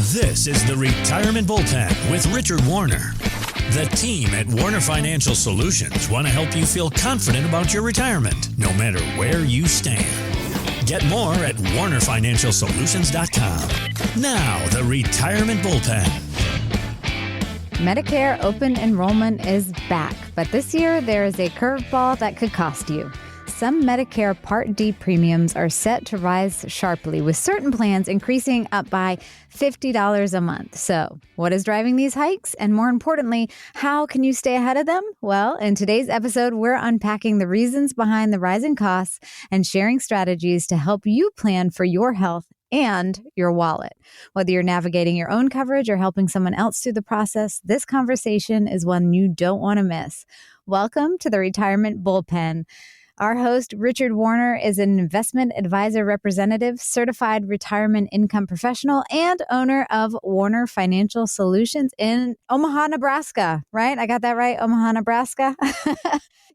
This is the Retirement Bullpen with Richard Warner. The team at Warner Financial Solutions want to help you feel confident about your retirement, no matter where you stand. Get more at warnerfinancialsolutions.com. Now, the Retirement Bullpen. Medicare Open Enrollment is back, but this year there is a curveball that could cost you. Some Medicare Part D premiums are set to rise sharply, with certain plans increasing up by $50 a month. So, what is driving these hikes? And more importantly, how can you stay ahead of them? Well, in today's episode, we're unpacking the reasons behind the rising costs and sharing strategies to help you plan for your health and your wallet. Whether you're navigating your own coverage or helping someone else through the process, this conversation is one you don't want to miss. Welcome to the Retirement Bullpen. Our host, Richard Warner, is an investment advisor representative, certified retirement income professional, and owner of Warner Financial Solutions in Omaha, Nebraska. Right? I got that right? Omaha, Nebraska.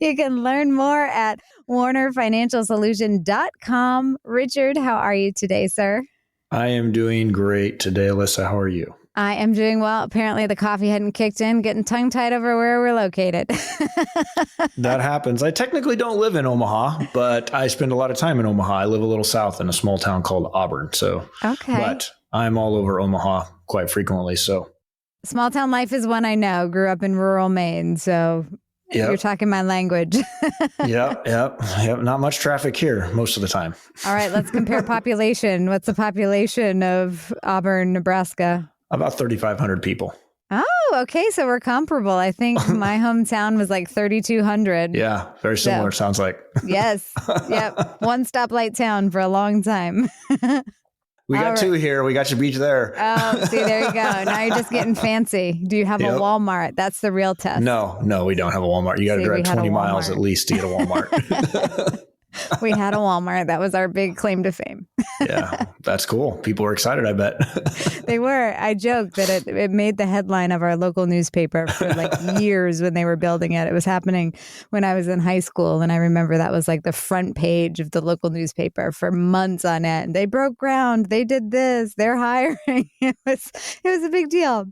You can learn more at warnerfinancialsolution.com. Richard, how are you today, sir? I am doing great today, Alyssa. How are you? I am doing well. Apparently the coffee hadn't kicked in, getting tongue-tied over where we're located. That happens. I technically don't live in Omaha, but I spend a lot of time in Omaha. I live a little south in a small town called Auburn. But I'm all over Omaha quite frequently. So small town life is one I know. Grew up in rural Maine, so You're talking my language. Yep. Not much traffic here most of the time. All right, let's compare population. What's the population of Auburn, Nebraska? About 3,500 people. Oh, okay. So we're comparable. I think my hometown was like 3,200. Yeah, very similar, sounds like. Yes. Yep. One stoplight town for a long time. We got two here. We got your beach there. Oh, see, there you go. Now you're just getting fancy. Do you have a Walmart? That's the real test. No, we don't have a Walmart. You got to drive 20 miles at least to get a Walmart. We had a Walmart. That was our big claim to fame. Yeah, that's cool. People were excited, I bet. They were. I joked that it made the headline of our local newspaper for like years when they were building it. It was happening when I was in high school. And I remember that was like the front page of the local newspaper for months on end. They broke ground. They did this. They're hiring. It was a big deal.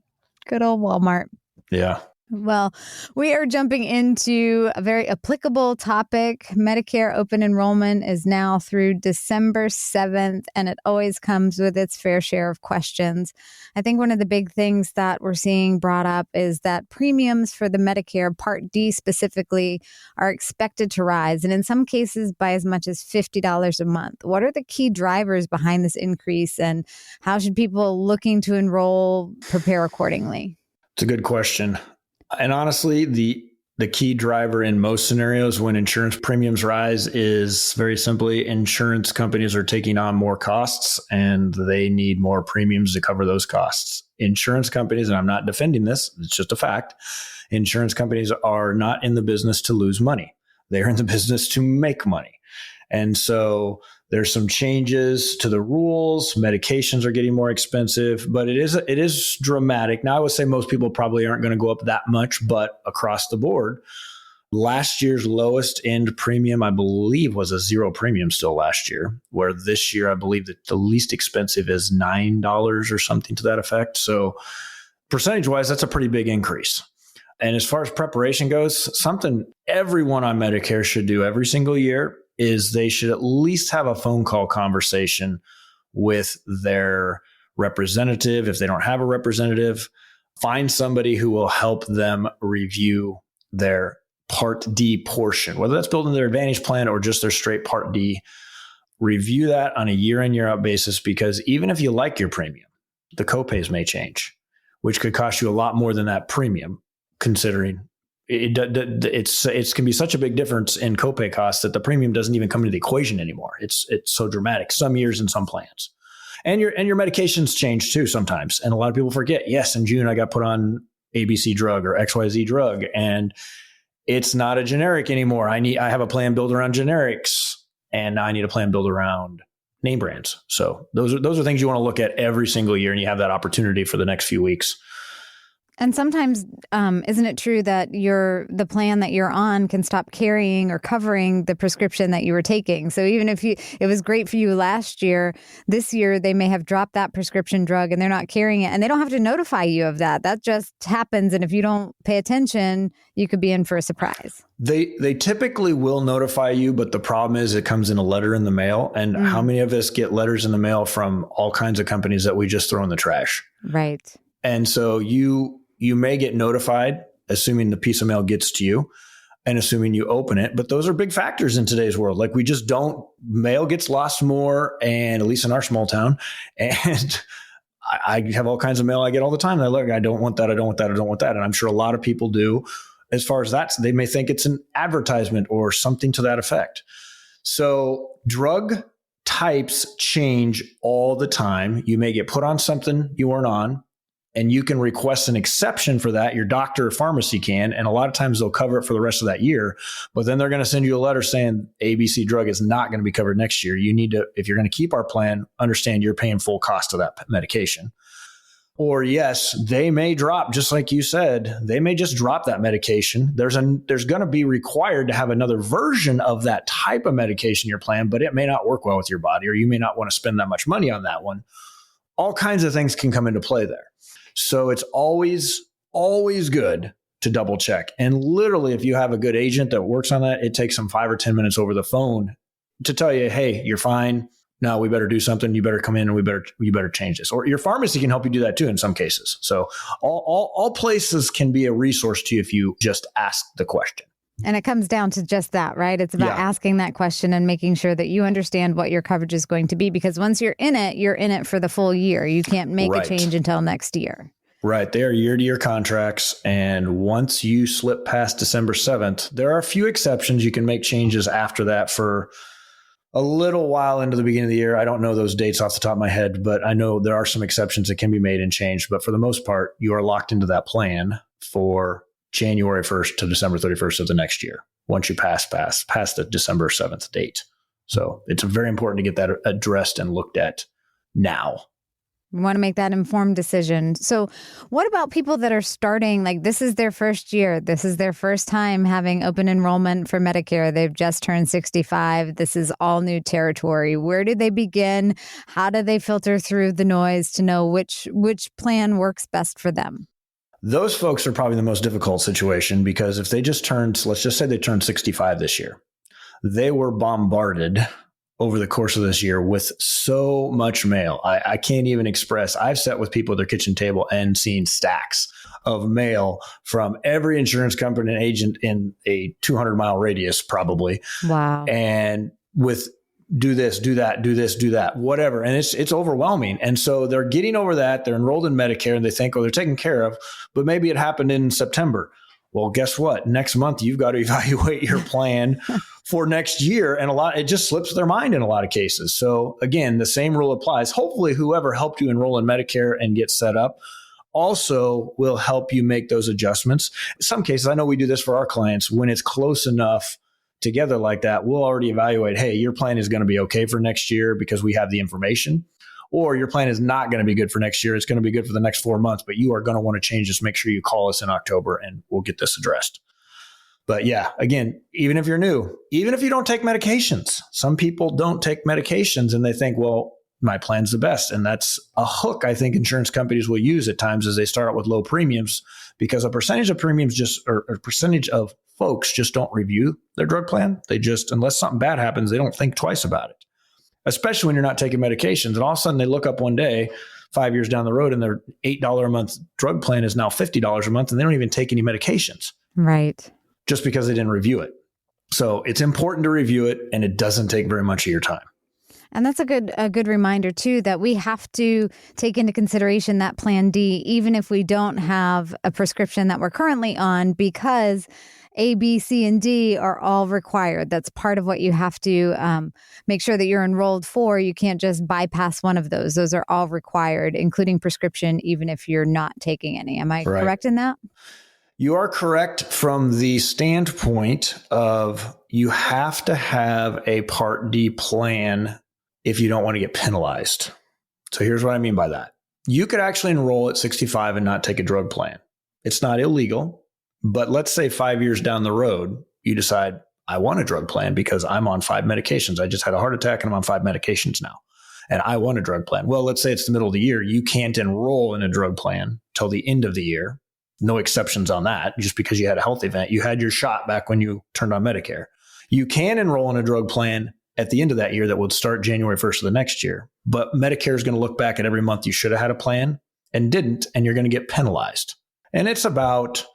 Good old Walmart. Yeah. Well, we are jumping into a very applicable topic. Medicare Open Enrollment is now through December 7th, and it always comes with its fair share of questions. I think one of the big things that we're seeing brought up is that premiums for the Medicare Part D specifically are expected to rise, and in some cases by as much as $50 a month. What are the key drivers behind this increase, and how should people looking to enroll prepare accordingly? It's a good question. And honestly, the key driver in most scenarios when insurance premiums rise is very simply insurance companies are taking on more costs and they need more premiums to cover those costs. Insurance companies, and I'm not defending this, it's just a fact, insurance companies are not in the business to lose money. They're in the business to make money. And so there's some changes to the rules. Medications are getting more expensive, but it is dramatic. Now, I would say most people probably aren't going to go up that much, but across the board, last year's lowest end premium, I believe, was a zero premium still last year, where this year, I believe that the least expensive is $9 or something to that effect. So percentage-wise, that's a pretty big increase. And as far as preparation goes, something everyone on Medicare should do every single year is they should at least have a phone call conversation with their representative. If they don't have a representative, find somebody who will help them review their Part D portion, whether that's building their Advantage plan or just their straight Part D. Review that on a year in, year out basis, because even if you like your premium, the copays may change, which could cost you a lot more than that premium, considering it can be such a big difference in copay costs that the premium doesn't even come into the equation anymore. It's so dramatic. Some years and some plans, and your medications change too sometimes. And a lot of people forget. Yes, in June I got put on ABC drug or XYZ drug, and it's not a generic anymore. I have a plan built around generics, and now I need a plan built around name brands. So those are things you want to look at every single year, and you have that opportunity for the next few weeks. And sometimes, isn't it true that the plan that you're on can stop carrying or covering the prescription that you were taking? So even if it was great for you last year, this year they may have dropped that prescription drug and they're not carrying it, and they don't have to notify you of that. That just happens, and if you don't pay attention, you could be in for a surprise. They typically will notify you, but the problem is it comes in a letter in the mail. And how many of us get letters in the mail from all kinds of companies that we just throw in the trash? Right. And so you may get notified, assuming the piece of mail gets to you and assuming you open it. But those are big factors in today's world. Like mail gets lost more, and at least in our small town. And I have all kinds of mail I get all the time. And I don't want that. I don't want that. I don't want that. And I'm sure a lot of people do. As far as that, they may think it's an advertisement or something to that effect. So drug types change all the time. You may get put on something you weren't on, and you can request an exception for that. Your doctor or pharmacy can, and a lot of times they'll cover it for the rest of that year. But then they're going to send you a letter saying ABC drug is not going to be covered next year. You need to, if you're going to keep our plan, understand you're paying full cost of that medication. Or yes, they may drop, just like you said, they may just drop that medication. There's going to be required to have another version of that type of medication in your plan, but it may not work well with your body, or you may not want to spend that much money on that one. All kinds of things can come into play there. So it's always good to double check. And literally, if you have a good agent that works on that, it takes them 5 or 10 minutes over the phone to tell you, hey, you're fine. No, we better do something. You better come in and you better change this. Or your pharmacy can help you do that too in some cases. So all places can be a resource to you if you just ask the question. And it comes down to just that, right? It's about asking that question and making sure that you understand what your coverage is going to be, because once you're in it for the full year. You can't make a change until next year. Right. They are year-to-year contracts. And once you slip past December 7th, there are a few exceptions. You can make changes after that for a little while into the beginning of the year. I don't know those dates off the top of my head, but I know there are some exceptions that can be made and changed. But for the most part, you are locked into that plan for January 1st to December 31st of the next year, once you pass the December 7th date. So it's very important to get that addressed and looked at now. We want to make that informed decision. So what about people that are starting, like this is their first year, this is their first time having open enrollment for Medicare. They've just turned 65. This is all new territory. Where do they begin? How do they filter through the noise to know which plan works best for them? Those folks are probably the most difficult situation, because if they just turned, let's just say they turned 65 this year, they were bombarded over the course of this year with so much mail. I can't even express. I've sat with people at their kitchen table and seen stacks of mail from every insurance company and agent in a 200-mile radius, probably. Wow. And with do this, do that, do this, do that, whatever. And it's overwhelming. And so they're getting over that. They're enrolled in Medicare and they think, oh, they're taken care of, but maybe it happened in September. Well, guess what? Next month, you've got to evaluate your plan for next year. And it just slips their mind in a lot of cases. So again, the same rule applies. Hopefully, whoever helped you enroll in Medicare and get set up also will help you make those adjustments. In some cases, I know we do this for our clients. When it's close enough together like that, we'll already evaluate, hey, your plan is going to be okay for next year because we have the information. Or your plan is not going to be good for next year. It's going to be good for the next 4 months, but you are going to want to change this. Make sure you call us in October and we'll get this addressed. But yeah, again, even if you're new, even if you don't take medications, some people don't take medications and they think, well, my plan's the best. And that's a hook I think insurance companies will use at times as they start out with low premiums, because a percentage of premiums or a percentage of folks just don't review their drug plan. They just, unless something bad happens, they don't think twice about it. Especially when you're not taking medications. And all of a sudden they look up one day, 5 years down the road, and their $8 a month drug plan is now $50 a month, and they don't even take any medications. Right. Just because they didn't review it. So it's important to review it, and it doesn't take very much of your time. And that's a good reminder, too, that we have to take into consideration that Plan D, even if we don't have a prescription that we're currently on, because A, B, C, and D are all required. That's part of what you have to make sure that you're enrolled for. You can't just bypass one of those. Those are all required, including prescription, even if you're not taking any. Am I correct in that? You are correct from the standpoint of you have to have a Part D plan if you don't want to get penalized. So here's what I mean by that. You could actually enroll at 65 and not take a drug plan. It's not illegal. But let's say 5 years down the road, you decide, I want a drug plan because I'm on 5 medications. I just had a heart attack and I'm on 5 medications now. And I want a drug plan. Well, let's say it's the middle of the year. You can't enroll in a drug plan till the end of the year. No exceptions on that. Just because you had a health event, you had your shot back when you turned on Medicare. You can enroll in a drug plan at the end of that year that would start January 1st of the next year. But Medicare is going to look back at every month you should have had a plan and didn't, and you're going to get penalized. And it's about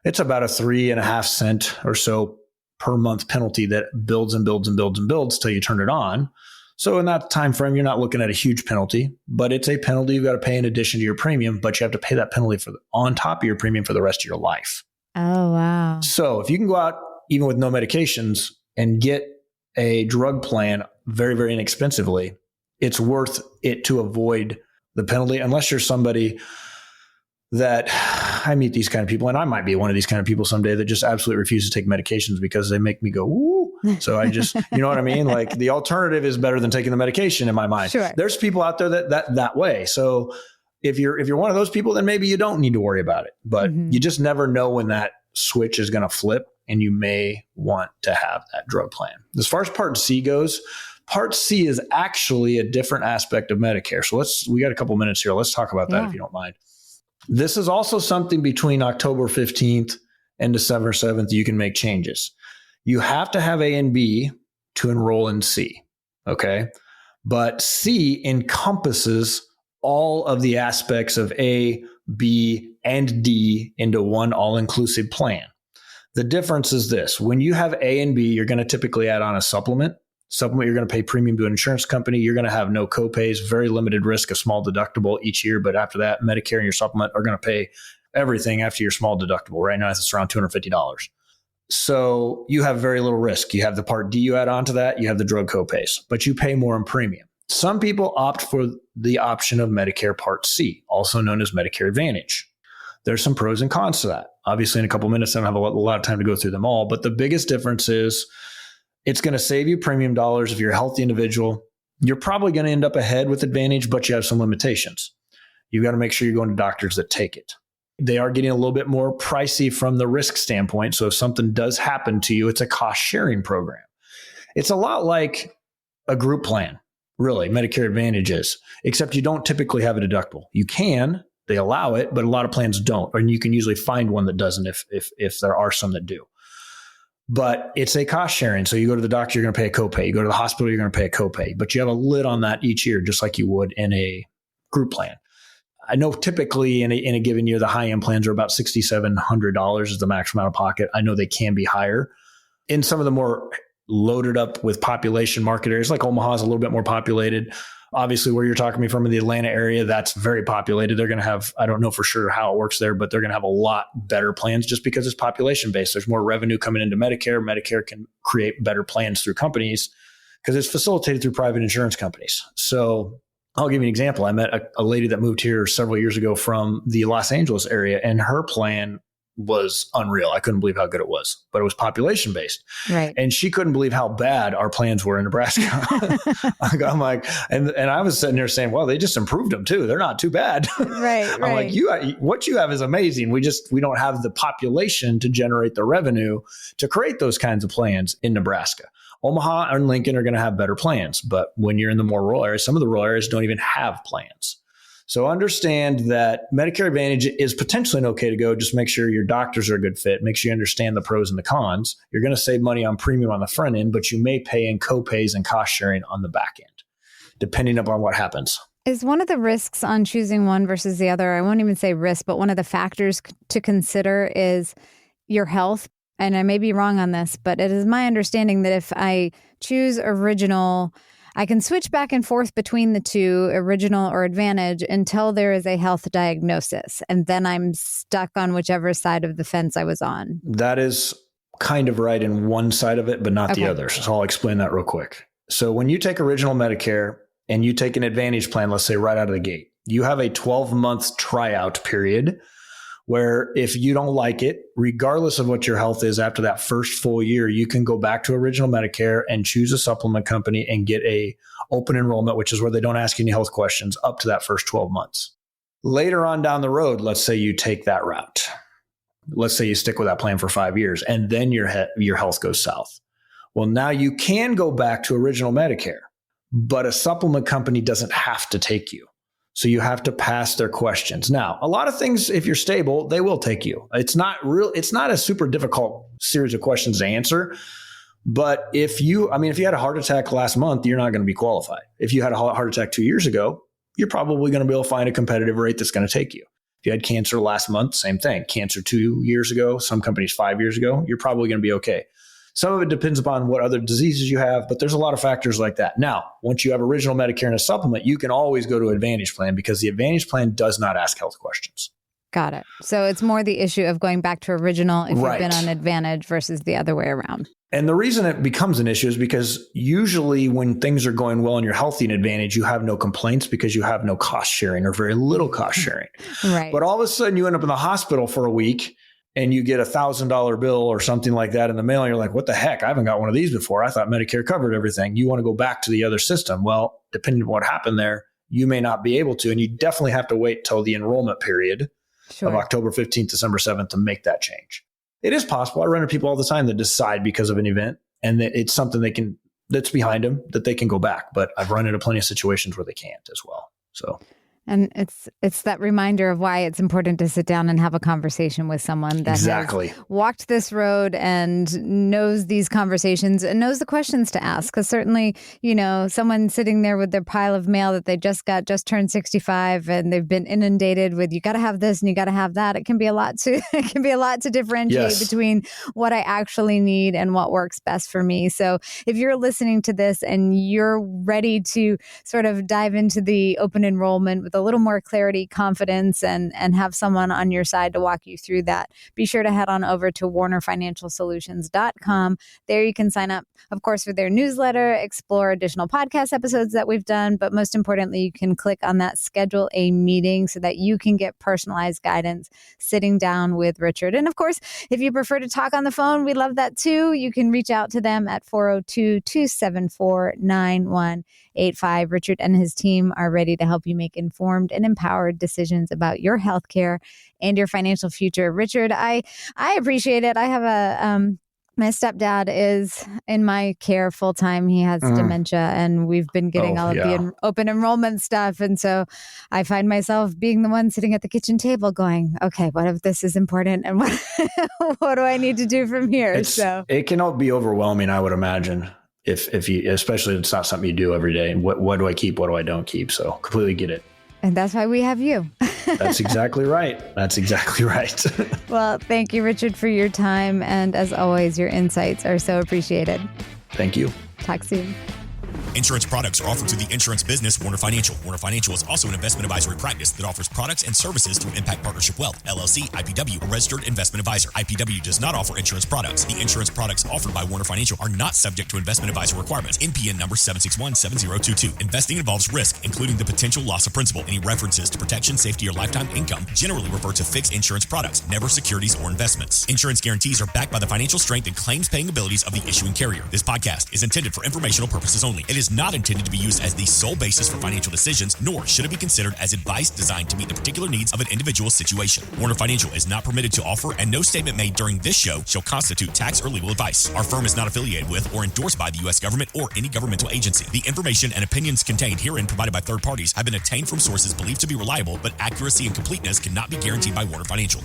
a 3.5 cent or so per month penalty that builds and builds and builds and builds till you turn it on. So in that time frame, you're not looking at a huge penalty, but it's a penalty you've got to pay in addition to your premium, but you have to pay that penalty on top of your premium for the rest of your life. Oh, wow. So if you can go out even with no medications and get a drug plan very, very inexpensively, it's worth it to avoid the penalty, unless you're somebody that I meet these kind of people, and I might be one of these kind of people someday that just absolutely refuse to take medications because they make me go, ooh. So I just, you know what I mean? Like the alternative is better than taking the medication in my mind. Sure. There's people out there that way. So if you're one of those people, then maybe you don't need to worry about it, but you just never know when that switch is going to flip and you may want to have that drug plan. As far as Part C goes, Part C is actually a different aspect of Medicare. So we got a couple minutes here. Let's talk about that if you don't mind. This is also something between October 15th and December 7th, you can make changes. You have to have A and B to enroll in C, okay? But C encompasses all of the aspects of A, B, and D into one all-inclusive plan. The difference is this. When you have A and B, you're going to typically add on a supplement. You're going to pay premium to an insurance company. You're going to have no copays, very limited risk, a small deductible each year. But after that, Medicare and your supplement are going to pay everything after your small deductible. Right now, it's around $250. So you have very little risk. You have the Part D you add on to that. You have the drug copays, but you pay more in premium. Some people opt for the option of Medicare Part C, also known as Medicare Advantage. There's some pros and cons to that. Obviously, in a couple of minutes, I don't have a lot of time to go through them all. But the biggest difference is it's going to save you premium dollars if you're a healthy individual. You're probably going to end up ahead with Advantage, but you have some limitations. You've got to make sure you're going to doctors that take it. They are getting a little bit more pricey from the risk standpoint. So if something does happen to you, it's a cost sharing program. It's a lot like a group plan, really, Medicare Advantage is, except you don't typically have a deductible. You can, they allow it, but a lot of plans don't. And you can usually find one that doesn't if there are some that do. But it's a cost sharing. So you go to the doctor, you're going to pay a copay. You go to the hospital, you're going to pay a copay. But you have a lid on that each year, just like you would in a group plan. I know typically in a given year, the high-end plans are about $6,700 is the maximum out of pocket. I know they can be higher. In some of the more loaded up with population market areas, like Omaha is a little bit more populated. Obviously, where you're talking to me from in the Atlanta area, that's very populated. They're going to have, I don't know for sure how it works there, but they're going to have a lot better plans just because it's population based. There's more revenue coming into Medicare. Medicare can create better plans through companies because it's facilitated through private insurance companies. So I'll give you an example. I met a lady that moved here several years ago from the Los Angeles area, and her plan was unreal. I couldn't believe how good it was, but it was population based. Right. And she couldn't believe how bad our plans were in Nebraska. I'm like, and I was sitting there saying, well, they just improved them too. They're not too bad. Right. I'm like, what you have is amazing. We don't have the population to generate the revenue to create those kinds of plans in Nebraska. Omaha and Lincoln are going to have better plans, but when you're in the more rural areas, some of the rural areas don't even have plans. So understand that Medicare Advantage is potentially an okay to go. Just make sure your doctors are a good fit. Make sure you understand the pros and the cons. You're going to save money on premium on the front end, but you may pay in copays and cost sharing on the back end, depending upon what happens. Is one of the risks on choosing one versus the other, I won't even say risk, but one of the factors to consider is your health. And I may be wrong on this, but it is my understanding that if I choose original, I can switch back and forth between the two, original or Advantage, until there is a health diagnosis. And then I'm stuck on whichever side of the fence I was on. That is kind of right in one side of it, but not the other. So I'll explain that real quick. So when you take original Medicare and you take an Advantage plan, let's say right out of the gate, you have a 12-month tryout period where if you don't like it, regardless of what your health is after that first full year, you can go back to original Medicare and choose a supplement company and get a open enrollment, which is where they don't ask you any health questions up to that first 12 months. Later on down the road, let's say you take that route. let's say you stick with that plan for 5 years and then your health goes south. Well, now you can go back to original Medicare, but a supplement company doesn't have to take you. So you have to pass their questions. Now, a lot of things, if you're stable, they will take you. It's not a super difficult series of questions to answer. But if you had a heart attack last month, you're not going to be qualified. If you had a heart attack 2 years ago, you're probably going to be able to find a competitive rate that's going to take you. If you had cancer last month, same thing. Cancer 2 years ago, some companies 5 years ago, you're probably going to be okay. Some of it depends upon what other diseases you have, but there's a lot of factors like that. Now, once you have original Medicare and a supplement, you can always go to Advantage plan because the Advantage plan does not ask health questions. Got it. So it's more the issue of going back to original if Right. you've been on Advantage versus the other way around. And the reason it becomes an issue is because usually when things are going well and you're healthy in Advantage, you have no complaints because you have no cost sharing or very little cost sharing. Right. But all of a sudden you end up in the hospital for a week and you get $1,000 bill or something like that in the mail. And you're like, what the heck? I haven't got one of these before. I thought Medicare covered everything. You want to go back to the other system. Well, depending on what happened there, you may not be able to. And you definitely have to wait till the enrollment period of October 15th, December 7th to make that change. It is possible. I run into people all the time that decide because of an event and that it's something that's behind them that they can go back. But I've run into plenty of situations where they can't as well. So. And it's that reminder of why it's important to sit down and have a conversation with someone that has walked this road and knows these conversations and knows the questions to ask. Because certainly, someone sitting there with their pile of mail that they just turned 65 and they've been inundated with, you got to have this and you got to have that. It can be a lot to differentiate between what I actually need and what works best for me. So if you're listening to this and you're ready to sort of dive into the open enrollment with a little more clarity, confidence, and have someone on your side to walk you through that, be sure to head on over to warnerfinancialsolutions.com. There you can sign up, of course, for their newsletter, explore additional podcast episodes that we've done, but most importantly, you can click on that schedule a meeting so that you can get personalized guidance sitting down with Richard. And of course, if you prefer to talk on the phone, we love that too. You can reach out to them at 402-274-9185. Richard and his team are ready to help you make informed and empowered decisions about your healthcare and your financial future. Richard, I appreciate it. I have my stepdad is in my care full time. He has dementia, and we've been getting all of the open enrollment stuff. And so I find myself being the one sitting at the kitchen table going, okay, what if this is important? And what do I need to do from here? It can all be overwhelming, I would imagine. If you, especially if it's not something you do every day, and what do I keep? What do I don't keep? So completely get it. And that's why we have you. That's exactly right. Well, thank you, Richard, for your time. And as always, your insights are so appreciated. Thank you. Talk soon. Insurance products are offered through the insurance business Warner Financial. Warner Financial is also an investment advisory practice that offers products and services through Impact Partnership Wealth, LLC, IPW, a registered investment advisor. IPW does not offer insurance products. The insurance products offered by Warner Financial are not subject to investment advisor requirements. NPN number 7617022. Investing involves risk, including the potential loss of principal. Any references to protection, safety, or lifetime income generally refer to fixed insurance products, never securities or investments. Insurance guarantees are backed by the financial strength and claims-paying abilities of the issuing carrier. This podcast is intended for informational purposes only. It is not intended to be used as the sole basis for financial decisions, nor should it be considered as advice designed to meet the particular needs of an individual situation. Warner Financial is not permitted to offer, and no statement made during this show shall constitute tax or legal advice. Our firm is not affiliated with or endorsed by the U.S. government or any governmental agency. The information and opinions contained herein provided by third parties have been obtained from sources believed to be reliable, but accuracy and completeness cannot be guaranteed by Warner Financial.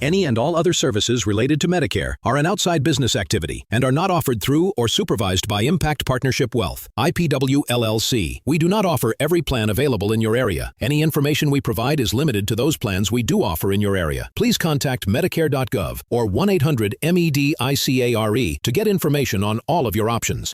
Any and all other services related to Medicare are an outside business activity and are not offered through or supervised by Impact Partnership Wealth, IPW LLC. We do not offer every plan available in your area. Any information we provide is limited to those plans we do offer in your area. Please contact Medicare.gov or 1-800-MEDICARE to get information on all of your options.